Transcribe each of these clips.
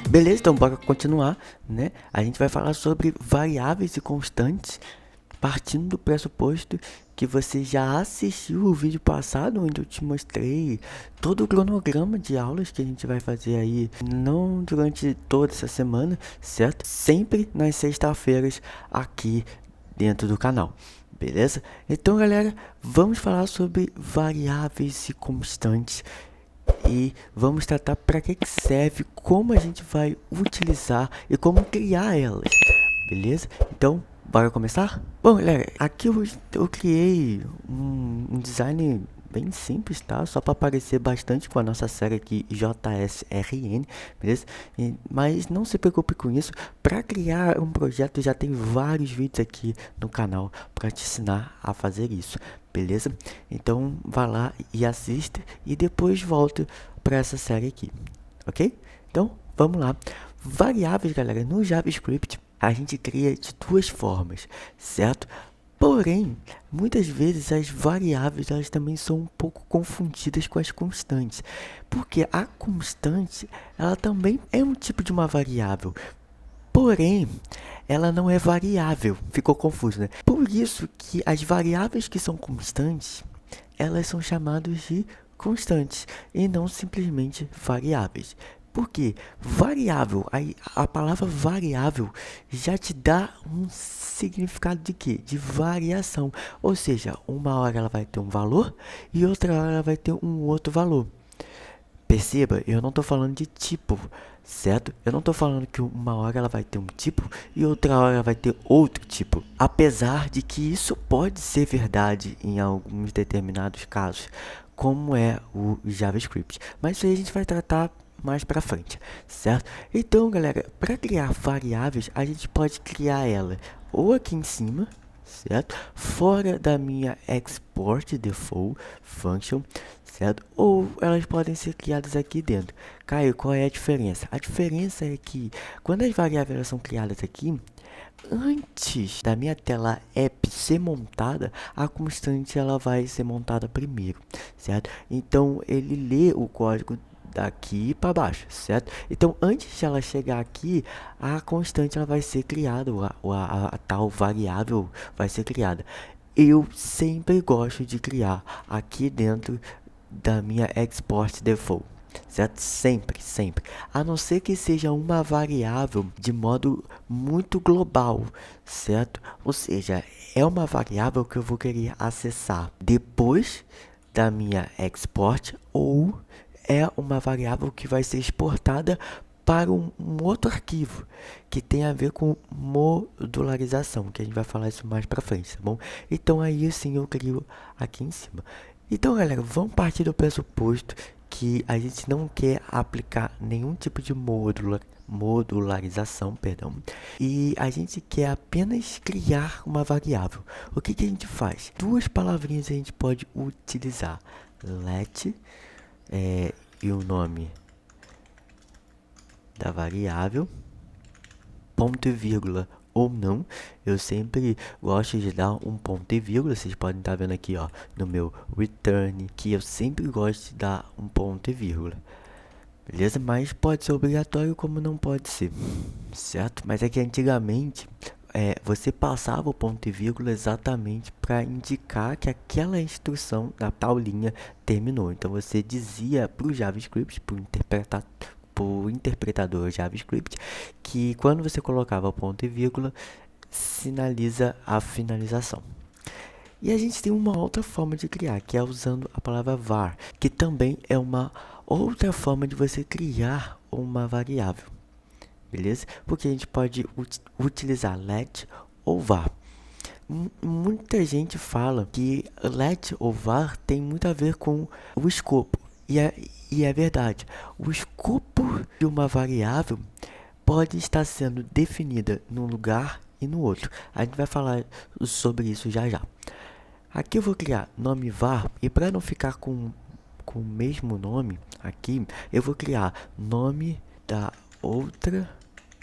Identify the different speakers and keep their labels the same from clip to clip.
Speaker 1: Beleza, então bora continuar, né? A gente vai falar sobre variáveis e constantes, partindo do pressuposto que você já assistiu o vídeo passado, onde eu te mostrei todo o cronograma de aulas que a gente vai fazer aí, não durante toda essa semana, certo? Sempre nas sextas-feiras aqui dentro do canal. Beleza? Então, galera, vamos falar sobre variáveis e constantes e vamos tratar para que serve, como a gente vai utilizar e como criar elas, beleza? Então, bora começar? Bom, galera, aqui eu criei um design bem simples, tá? Só para parecer bastante com a nossa série aqui JSRN, beleza? Mas não se preocupe com isso. Para criar um projeto já tem vários vídeos aqui no canal para te ensinar a fazer isso, beleza? Então vá lá e assista e depois volta para essa série aqui, ok? Então vamos lá. Variáveis, galera, no JavaScript a gente cria de duas formas, certo? Porém, muitas vezes as variáveis elas também são um pouco confundidas com as constantes, porque a constante ela também é um tipo de uma variável, porém ela não é variável. Ficou confuso, né? Por isso que as variáveis que são constantes elas são chamadas de constantes e não simplesmente variáveis. Por quê? Variável, a palavra variável já te dá um significado de quê? De variação. Ou seja, uma hora ela vai ter um valor e outra hora ela vai ter um outro valor. Perceba, eu não estou falando de tipo, certo? Eu não estou falando que uma hora ela vai ter um tipo e outra hora ela vai ter outro tipo. Apesar de que isso pode ser verdade em alguns determinados casos, como é o JavaScript. Mas isso aí a gente vai tratar mais para frente, certo? Então, galera, para criar variáveis, a gente pode criar ela ou aqui em cima, certo? Fora da minha export default function, certo? Ou elas podem ser criadas aqui dentro. Caio, qual é a diferença? A diferença é que quando as variáveis elas são criadas aqui, antes da minha tela app ser montada, a constante ela vai ser montada primeiro, certo? Então ele lê o código daqui para baixo, certo? Então antes de ela chegar aqui, a constante ela vai ser criada, a tal variável vai ser criada. Eu sempre gosto de criar aqui dentro da minha export default, certo? Sempre, sempre. A não ser que seja uma variável de modo muito global, certo? Ou seja, é uma variável que eu vou querer acessar depois da minha export, ou é uma variável que vai ser exportada para um outro arquivo que tem a ver com modularização, que a gente vai falar isso mais para frente, tá bom? Então aí sim eu crio aqui em cima. Então, galera, vamos partir do pressuposto que a gente não quer aplicar nenhum tipo de modularização, perdão, e a gente quer apenas criar uma variável. O que a gente faz? Duas palavrinhas a gente pode utilizar: let e o nome da variável, ponto e vírgula ou não. Eu sempre gosto de dar um ponto e vírgula. Vocês podem estar vendo aqui, ó, no meu return, que eu sempre gosto de dar um ponto e vírgula. Beleza? Mas pode ser obrigatório como não pode ser, certo? Mas é que antigamente você passava o ponto e vírgula exatamente para indicar que aquela instrução da tal linha terminou. Então você dizia para o JavaScript, para o interpretador JavaScript, que quando você colocava o ponto e vírgula, sinaliza a finalização. E a gente tem uma outra forma de criar, que é usando a palavra var, que também é uma outra forma de você criar uma variável, beleza? Porque a gente pode utilizar let ou var. Muita gente fala que let ou var tem muito a ver com o escopo, e é verdade. O escopo de uma variável pode estar sendo definida num lugar e no outro. A gente vai falar sobre isso já já. Aqui eu vou criar nome var, e para não ficar com o mesmo nome aqui, eu vou criar nome da outra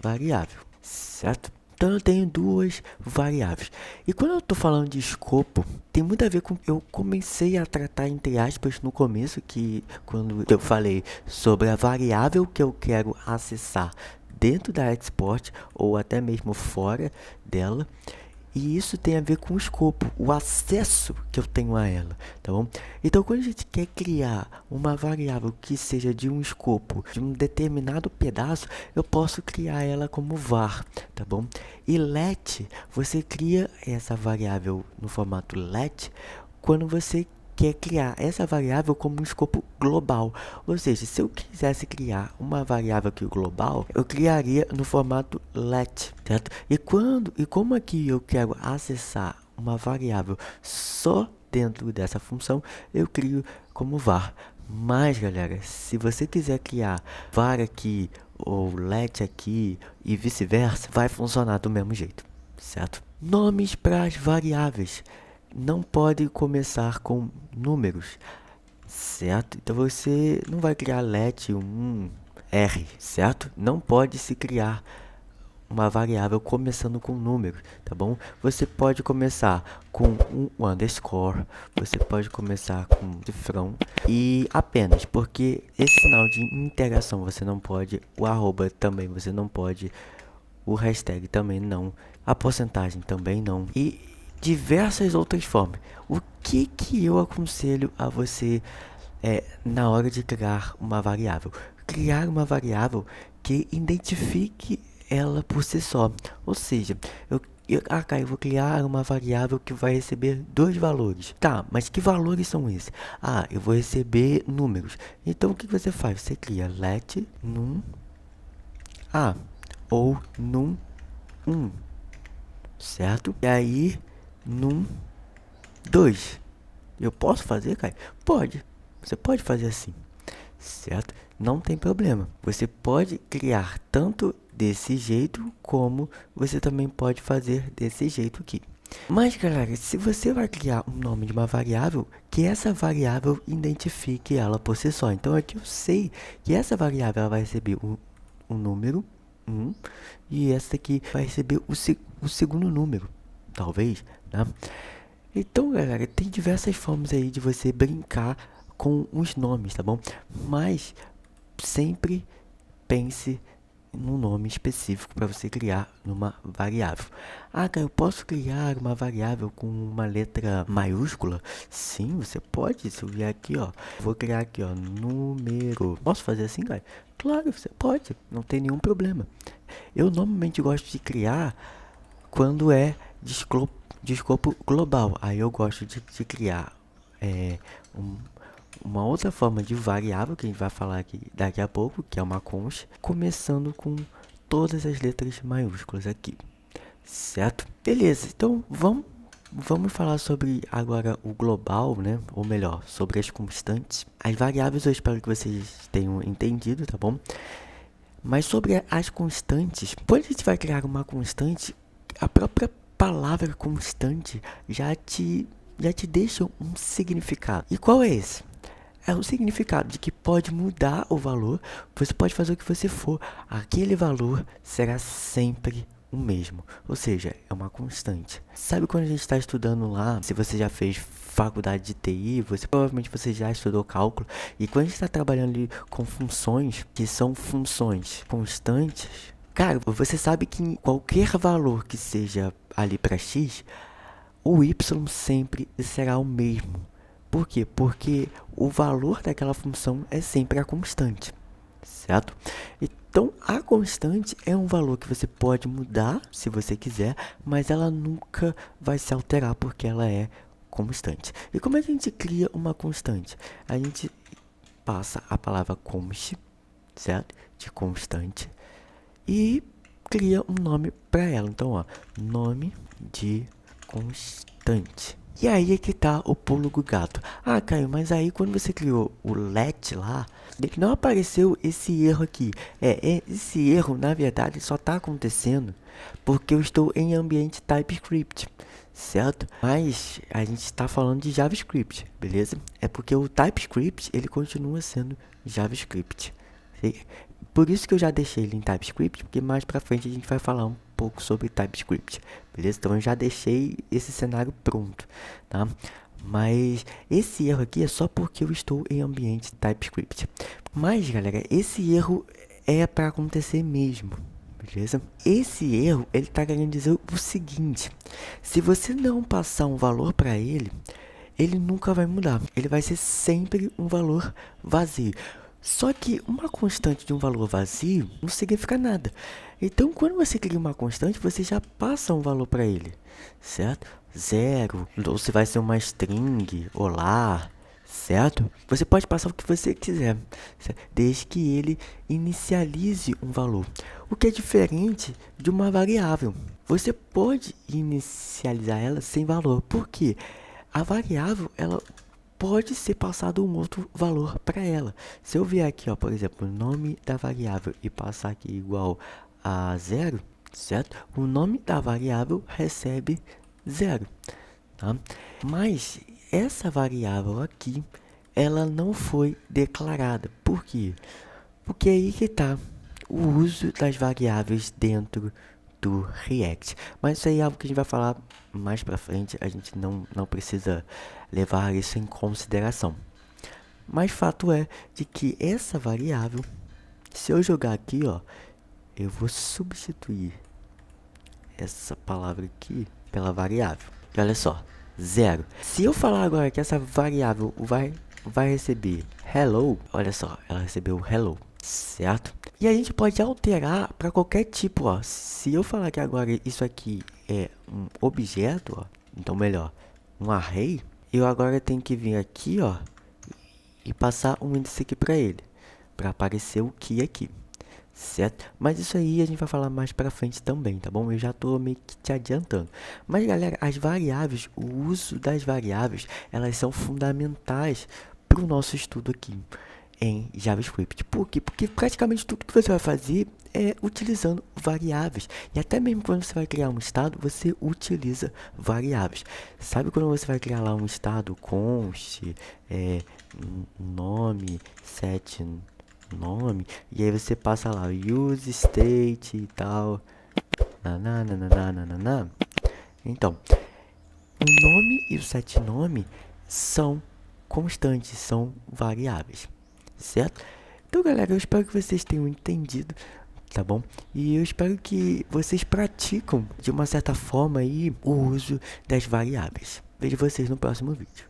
Speaker 1: variável, certo? Então eu tenho duas variáveis. E quando eu estou falando de escopo, tem muito a ver com eu comecei a tratar entre aspas no começo, que quando eu falei sobre a variável que eu quero acessar dentro da export ou até mesmo fora dela. E isso tem a ver com o escopo, o acesso que eu tenho a ela, tá bom? Então, quando a gente quer criar uma variável que seja de um escopo, de um determinado pedaço, eu posso criar ela como var, tá bom? E let, você cria essa variável no formato let quando você quer criar essa variável como um escopo global. Ou seja, se eu quisesse criar uma variável aqui global, eu criaria no formato let, certo? E como aqui eu quero acessar uma variável só dentro dessa função, eu crio como var. Mas, galera, se você quiser criar var aqui ou let aqui e vice-versa, vai funcionar do mesmo jeito, certo? Nomes para as variáveis não pode começar com números, certo? Então você não vai criar let R, certo? Não pode se criar uma variável começando com números, tá bom? Você pode começar com um underscore, você pode começar com cifrão e apenas, porque esse sinal de interação você não pode, o arroba também você não pode, o hashtag também não, a porcentagem também não e diversas outras formas. O que eu aconselho a você na hora de criar uma variável? Criar uma variável que identifique ela por si só. Ou seja, eu vou criar uma variável que vai receber dois valores. Tá, mas que valores são esses? Ah, eu vou receber números. Então, o que você faz? Você cria let num A ou num 1, certo? E aí, num 2. Eu posso fazer, Caio? Pode. Você pode fazer assim, certo? Não tem problema. Você pode criar tanto desse jeito, como você também pode fazer desse jeito aqui. Mas, galera, se você vai criar um nome de uma variável, que essa variável identifique ela por si só. Então, aqui eu sei que essa variável ela vai receber um número 1 e essa aqui vai receber o segundo número, talvez, né? Então, galera, tem diversas formas aí de você brincar com os nomes, tá bom? Mas sempre pense num nome específico para você criar numa variável. Ah, cara, eu posso criar uma variável com uma letra maiúscula? Sim, você pode. Se eu vier aqui, ó, vou criar aqui, ó, número. Posso fazer assim, cara? Claro, você pode. Não tem nenhum problema. Eu normalmente gosto de criar quando é de escopo global. Aí eu gosto de criar uma outra forma de variável que a gente vai falar aqui daqui a pouco, que é uma const, começando com todas as letras maiúsculas aqui, certo? Beleza, então vamos falar sobre agora o global, né? Ou melhor, sobre as constantes. As variáveis eu espero que vocês tenham entendido, tá bom? Mas sobre as constantes, quando a gente vai criar uma constante, a própria palavra constante já te deixa um significado. E qual é esse? É o significado de que pode mudar o valor, você pode fazer o que você for, aquele valor será sempre o mesmo, ou seja, é uma constante. Sabe quando a gente está estudando lá, se você já fez faculdade de TI, provavelmente você já estudou cálculo, e quando a gente está trabalhando ali com funções, que são funções constantes, cara, você sabe que em qualquer valor que seja ali para x, o y sempre será o mesmo. Por quê? Porque o valor daquela função é sempre a constante, certo? Então, a constante é um valor que você pode mudar se você quiser, mas ela nunca vai se alterar porque ela é constante. E como a gente cria uma constante? A gente passa a palavra const, certo? De constante, e cria um nome para ela. Então, ó, nome de constante. E aí é que tá o pulo do gato. Ah, Caio, mas aí quando você criou o let lá, não apareceu esse erro aqui. Esse erro, na verdade, só tá acontecendo porque eu estou em ambiente TypeScript, certo? Mas a gente está falando de JavaScript, beleza? É porque o TypeScript, ele continua sendo JavaScript. Por isso que eu já deixei ele em TypeScript, porque mais pra frente a gente vai falar um pouco sobre TypeScript, beleza? Então eu já deixei esse cenário pronto, tá? Mas esse erro aqui é só porque eu estou em ambiente TypeScript. Mas, galera, esse erro é para acontecer mesmo, beleza? Esse erro, ele tá querendo dizer o seguinte: se você não passar um valor para ele nunca vai mudar. Ele vai ser sempre um valor vazio. Só que uma constante de um valor vazio não significa nada. Então, quando você cria uma constante, você já passa um valor para ele, certo? Zero, ou se vai ser uma string, olá, certo? Você pode passar o que você quiser, certo? Desde que ele inicialize um valor. O que é diferente de uma variável. Você pode inicializar ela sem valor. Por quê? A variável, ela pode ser passado um outro valor para ela. Se eu vier aqui, ó, por exemplo, o nome da variável e passar aqui igual a zero, certo? O nome da variável recebe zero, tá? Mas essa variável aqui, ela não foi declarada. Por quê? Porque aí que tá o uso das variáveis dentro do React. Mas isso aí é algo que a gente vai falar mais pra frente, a gente não precisa levar isso em consideração. Mas fato é de que essa variável, se eu jogar aqui, ó, eu vou substituir essa palavra aqui pela variável. E olha só, zero. Se eu falar agora que essa variável vai receber hello, olha só, ela recebeu hello, certo? E a gente pode alterar para qualquer tipo, ó. Se eu falar que agora isso aqui é um objeto, ó, então melhor, um array, eu agora tenho que vir aqui, ó, e passar um índice aqui para ele, para aparecer o que aqui, certo? Mas isso aí a gente vai falar mais para frente também, tá bom? Eu já tô meio que te adiantando. Mas galera, as variáveis, o uso das variáveis, elas são fundamentais para o nosso estudo aqui em JavaScript. Por quê? Porque praticamente tudo que você vai fazer é utilizando variáveis. E até mesmo quando você vai criar um estado, você utiliza variáveis. Sabe quando você vai criar lá um estado const, nome, set nome, e aí você passa lá use state e tal. Nananana. Então, o nome e o set nome são constantes, são variáveis, certo? Então, galera, eu espero que vocês tenham entendido, tá bom? E eu espero que vocês praticam de uma certa forma aí o uso das variáveis. Vejo vocês no próximo vídeo.